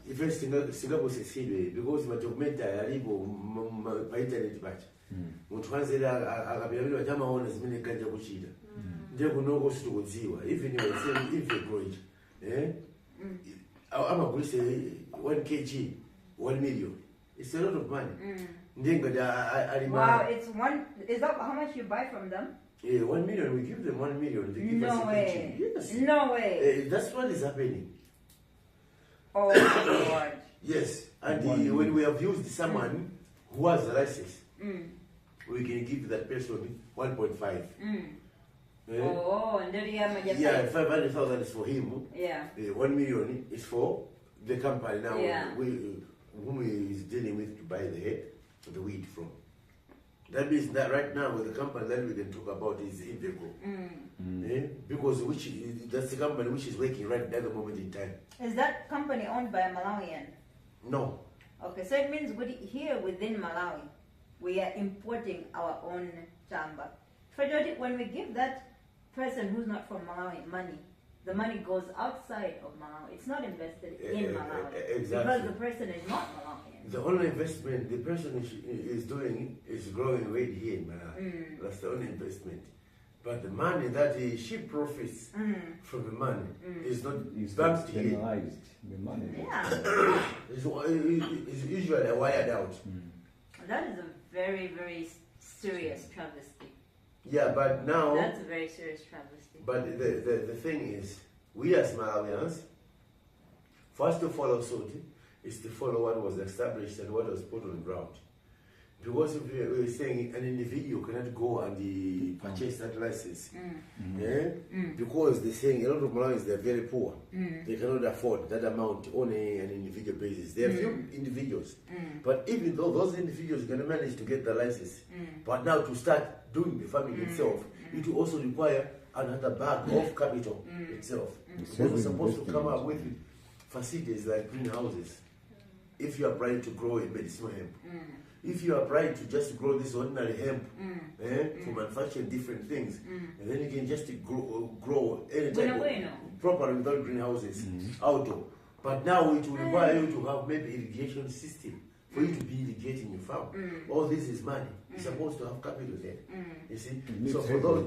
if Singapore succeeded because my documentary alipo pa internet bacha. Mutwanzela akabira chama ona zimene kanja kuchita. Ndiye kunoko situkudziwa even if growing. Amagulise 1 kg 1 million. It's a lot of money. Wow, it's one. Is that how much you buy from them? Yeah, 1 million. We give them 1 million. They give us way. Yes. No way. That's what is happening. Oh my God. Yes, and when we have used someone who has a license, we can give that person 1.5. Oh, and then yeah, 500,000 is for him. Yeah. 1 million is for the company now. Yeah. Whom he is dealing with to buy the weed from. That means that right now with the company that we can talk about is Integral. Because that's the company which is working right at the moment in time. Is that company owned by a Malawian? No. Okay, so it means here within Malawi, we are importing our own chamba. When we give that person who's not from Malawi money, the money goes outside of Malawi. It's not invested in Malawi. Exactly. Because the person is not Malawian. The only investment the person is doing is growing weed here in Malawi. That's the only investment. But the money that she profits from the money is not banked here. The money. Yeah. It's usually wired out. That is a very, very serious travesty. Yeah, but now... That's a very serious travesty. But the thing is, we as Malawians, first to follow suit is to follow what was established and what was put on the ground. Because if we're saying an individual cannot go and purchase that license, because they're saying a lot of Malawians, they're very poor. They cannot afford that amount on an individual basis. There are few individuals. But even though those individuals can manage to get the license, but now to start doing the farming itself, it will also require another bag of capital itself. Because we're supposed to come up with facilities like greenhouses. If you are trying to grow a medicinal hemp, if you are trying to just grow this ordinary hemp for manufacturing different things, and then you can just grow any type of properly without greenhouses outdoor. But now it will require you to have maybe irrigation system for you to be irrigating your farm. All this is money. You're supposed to have capital there. You see? So for those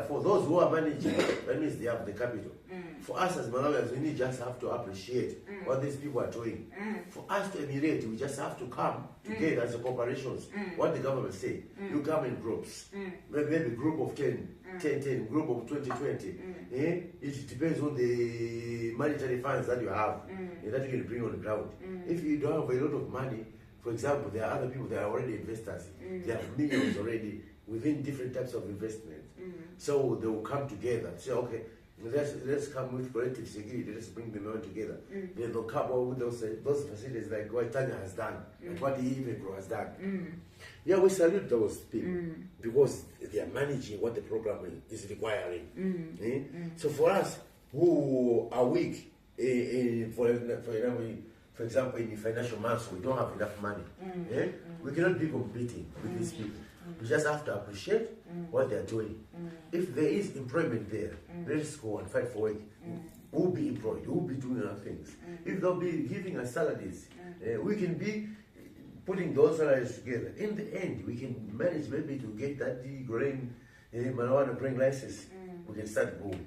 for those who are managing, that means they have the capital. For us as Malawians, we just have to appreciate what these people are doing. For us to emulate, we just have to come together as a corporations. What the government say, you come in groups. Maybe group of 10, 10, group of 20, 20. It depends on the monetary funds that you have that you can bring on the ground. If you don't have a lot of money, for example, there are other people that are already investors. They have millions already within different types of investment. So they will come together and say, okay, let's come with collective security, let's bring the money together. Then they'll come up with those facilities like what Tanya has done, like what the Eventro has done. Yeah, we salute those people because they are managing what the program is requiring. So for us who are weak, for example, in the financial months, we don't have enough money. We cannot be competing with these people. We just have to appreciate what they're doing. If there is employment there, let's go and fight for it. We'll be employed, we'll be doing other things. If they'll be giving us salaries, we can be putting those salaries together. In the end, we can manage maybe to get that grain, marijuana grain license. We can start growing.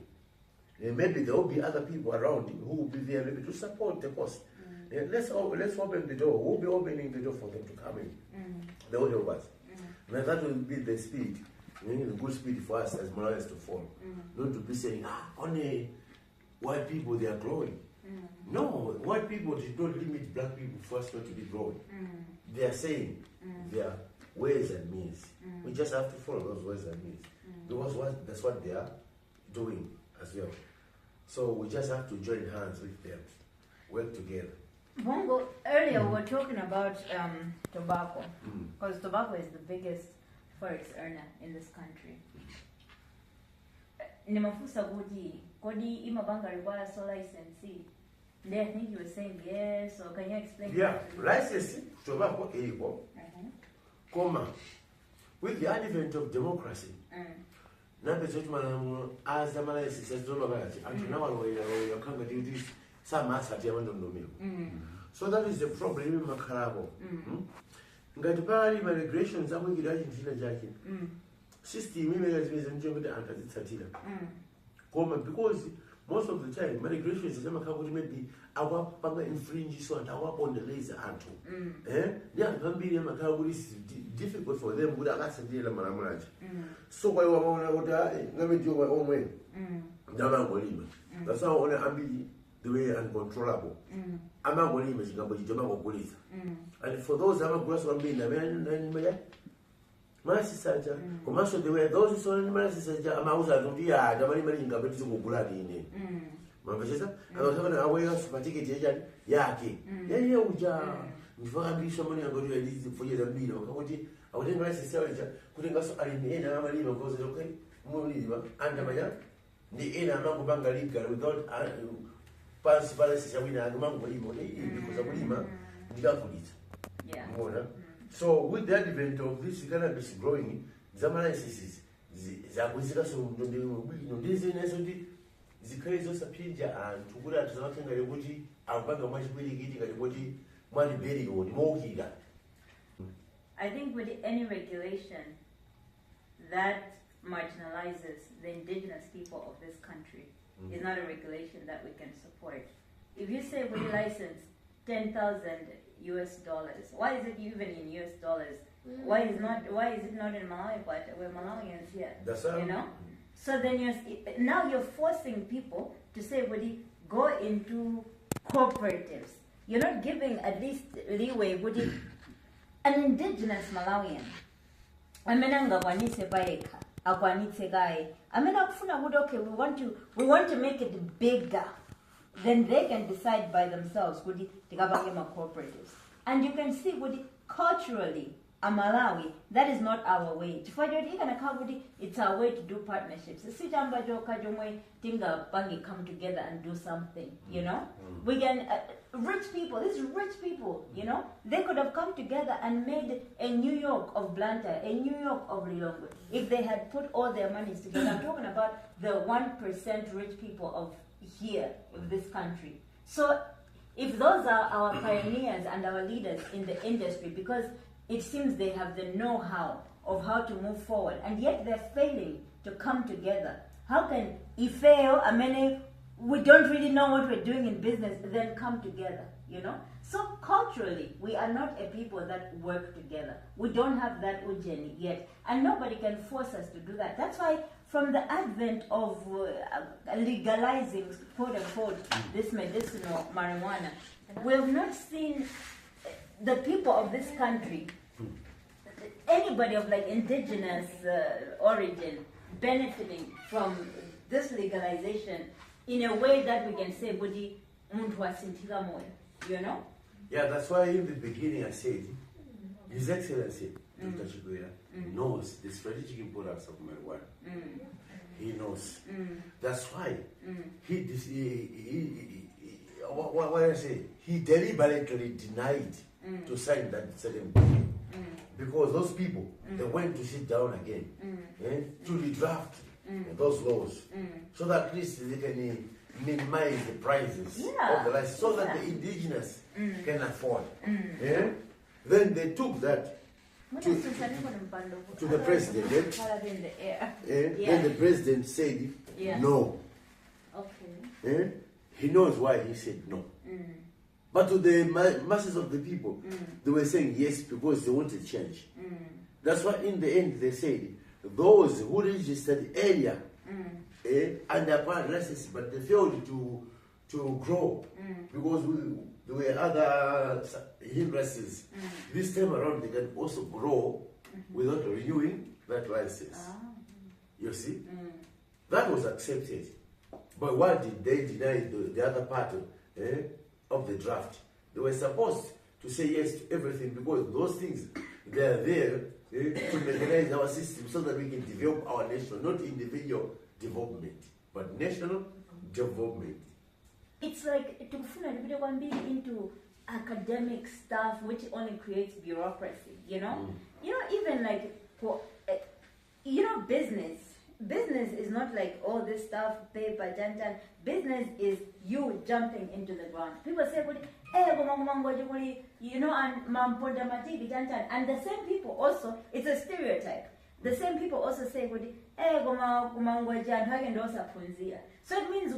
Maybe there will be other people around who will be there maybe to support the cost. Let's open the door. We'll be opening the door for them to come in. The whole of us. And that will be the speed, the good speed for us as Malawians to follow. Not to be saying, only white people, they are growing. No, white people did not limit black people for us not to be growing. They are saying there are ways and means. We just have to follow those ways and means. Because that's what they are doing as well. So we just have to join hands with them, work together. Bongo, earlier we were talking about tobacco, because tobacco is the biggest forex earner in this country. Nimafusa kuti, kodi imabanga require so license? I think you were saying yes, so can you explain? Yeah, license tobacco equal, with the advent of democracy, Number two, as the Malaysia says, don't know and now you come to this some mass at your own. So that is the problem in Macarabo. Gatipari migration, some will get in Jackie. System emails me and Jimmy and Satira. Common because most of the time, migration is a Macabre maybe our papa infringes so and our on the laser anto. Yeah, can be a Macabre is difficult for them with a last deal of Maramaraj. So I want to let me do my own way. That's how I want to be the way uncontrollable. I'm not going to imagine police. And for those I'm a gross one being a man, my sister, commercial the way those who saw in my sister, I'm out of the yard, I'm only in Gabriel blood in it. My sister, I was having a way of particular yaki. Yeah, if I be somebody, I'm going to do this for you and me. I would invite sister, putting us in the end, I'm a little goes okay, more under my yard. The end, I'm not Bangalika without pass balance I mean, I'm not going because I'm Lima, yeah. So, with the advent of this cannabis growing, Zamanasis Zabuzika, so this is the crazy Sapinja and to put out something like a body, our bag of much really getting a body, money very good, more giga. I think with any regulation that marginalizes the indigenous people of this country is not a regulation that we can support. If you say we license $10,000 US, why is it even in US dollars? Why is it not in Malawi? But we're Malawians here. That's you know. So then you're forcing people to say, "Would you go into cooperatives?" You're not giving at least leeway. Would you? An indigenous Malawian. Okay, we want to make it bigger. Then they can decide by themselves would it cooperatives. And you can see culturally, a Malawi, that is not our way. It's our way to do partnerships. Come together and do something, you know? We can, rich people, these rich people, you know, they could have come together and made a New York of Blantyre, a New York of Lilongwe, if they had put all their monies together. I'm talking about the 1% rich people of here, of this country. So if those are our pioneers and our leaders in the industry, because it seems they have the know-how of how to move forward, and yet they're failing to come together. How can Ifeo, we don't really know what we're doing in business, then come together, you know? So culturally, we are not a people that work together. We don't have that ujeni yet, and nobody can force us to do that. That's why from the advent of legalizing, quote unquote, this medicinal marijuana, we have not seen the people of this country, anybody of like indigenous origin, benefiting from this legalization in a way that we can say, Budi, you know? Yeah, that's why in the beginning I said, His Excellency, Dr. Chiguera, knows the strategic importance of marijuana. He knows. That's why he deliberately denied to sign that certain document. Because those people, they went to sit down again to redraft those laws so that at least they can minimize the prices of the license so that the indigenous can afford. Then they took that to the president. Then the president said no. Okay. He knows why he said no. But to the masses of the people, they were saying yes because they wanted change. That's why in the end they said those who registered earlier and acquired licenses, but they failed to grow because there were other hindrances. This time around, they can also grow without renewing that license. You see, that was accepted. But why did they deny the other part of the draft? They were supposed to say yes to everything because those things, they are there to mechanize our system so that we can develop our nation, not individual development, but national development. It's like into academic stuff, which only creates bureaucracy, you know? You know, even like for, business, business is not like all this stuff, paper, jantan. Business is you jumping into the ground. People say, you know, and jantan. And the same people also, it's a stereotype. The same people also say, so it means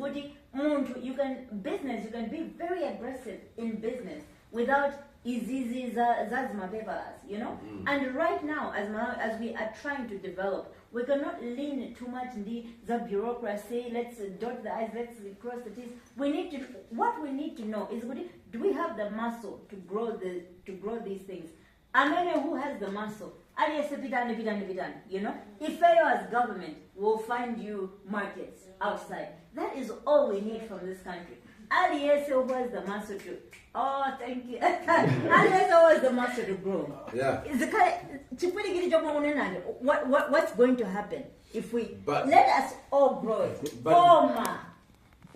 you can be very aggressive in business without easy zazmabebalas, you know. And right now, as we are trying to develop, we cannot lean too much in the bureaucracy. Let's dot the i's, let's cross the t's. What we need to know is, do we have the muscle to grow these things? And then who has the muscle? You know, if fail as government, will find you markets outside. That is all we need from this country. Alias was the muscle to. Oh, thank you. Alias was the muscle to grow. Yeah. What's going to happen if we But, let us all grow it?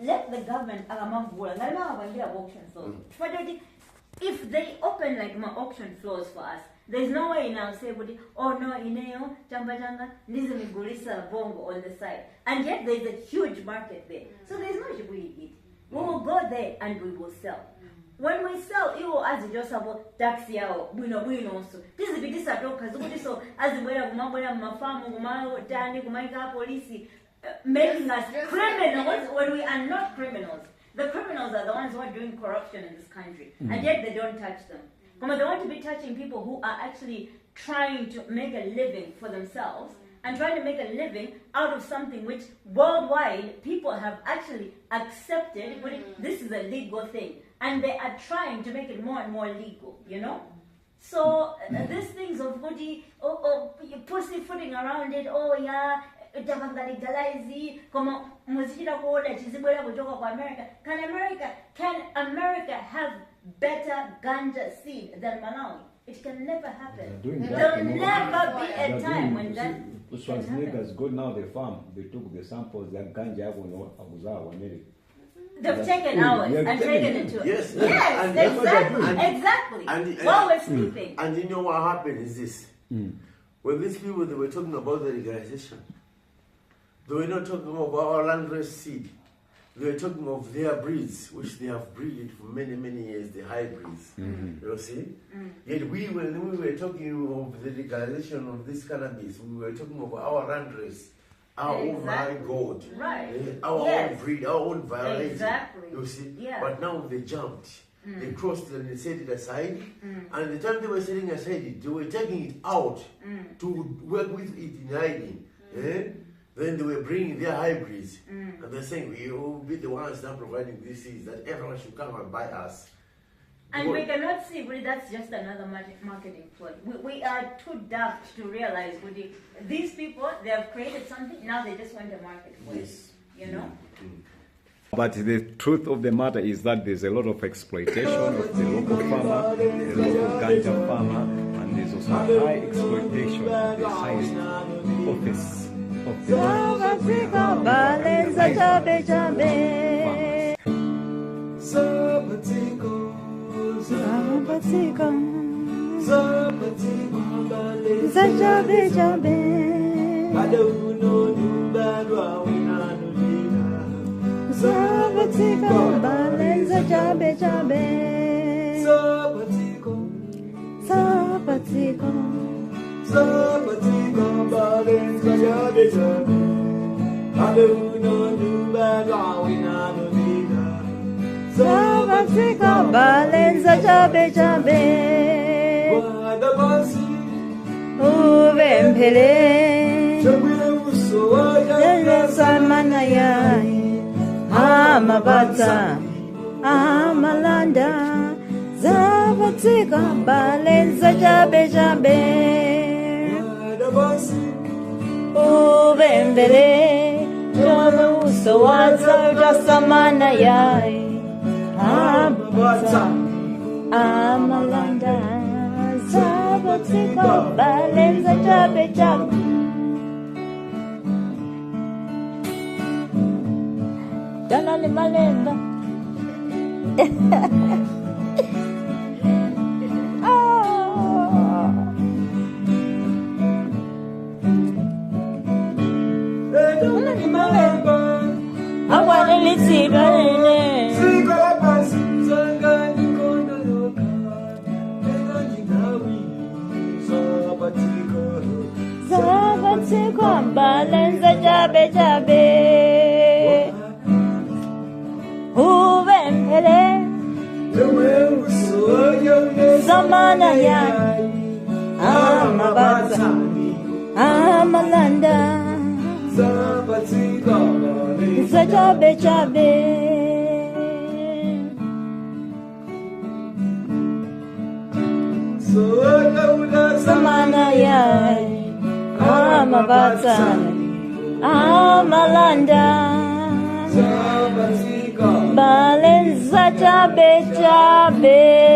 Let the government auction floors. If they open like my auction floors for us, there's no way now say, oh no, ineo, changa, nizimigulisa bongo on the side. And yet there's a huge market there. So there's no way eat. We will go there and we will sell. When we sell, it will as just about taxi out, we know also. This is this at all because so as we are mafamu, Dani, Kumaika police, making us criminals when we are not criminals. The criminals are the ones who are doing corruption in this country, and yet they don't touch them. They want to be touching people who are actually trying to make a living for themselves and trying to make a living out of something which worldwide people have actually accepted. This is a legal thing, and they are trying to make it more and more legal, you know? So these things of pussyfooting around it, oh yeah, can America have better ganja seed than Malawi? It can never happen. There will never be a time when that Schwarzenegger's got now the farm. They took the samples that ganja America. They've taken ours and taken it to us. Yes, exactly. While we're sleeping. And you know what happened is this. When these people, they were talking about the legalization, they were not talking about our landrace seed. They were talking of their breeds, which they have breeded for many, many years, the hybrids. You see? Yet when we were talking of the legalization of this cannabis, we were talking of our landrace, our own high gold, our own breed, our own variety. Exactly. You see? Yeah. But now they jumped. They crossed it and they set it aside. And the time they were setting aside it, they were taking it out to work with it in hiding. Then they were bringing their hybrids. And they're saying, we will be the ones now providing these seeds, that everyone should come and buy us. And we cannot see, that's just another marketing ploy. We are too daft to realize, these people, they have created something, now they just want a market for it. You know? But the truth of the matter is that there's a lot of exploitation of the local farmer, the local ganja farmer, and there's also high exploitation of the highest office of the Sabatiko balenza jabe jabe. Sabatiko balenza jabe jabe. Sabatiko balenza jabe jabe. Uvempele. Samana yai. Amabata, Amalanda, Zavatika, Balenza Jabe Jabe, Uvembele, Jomu, so Waza, Jasamana Yai, Amabata, Amalanda, Zavatika, Balenza Jabe Jabe. Dalali Malenda. lidalitsidwa ine zabatsikwa mbalenza chabe chabe uvempele zamana ya amabatsa amalanda zachabe chabe zamana ya amabatsa amalanda balenza chabe chabe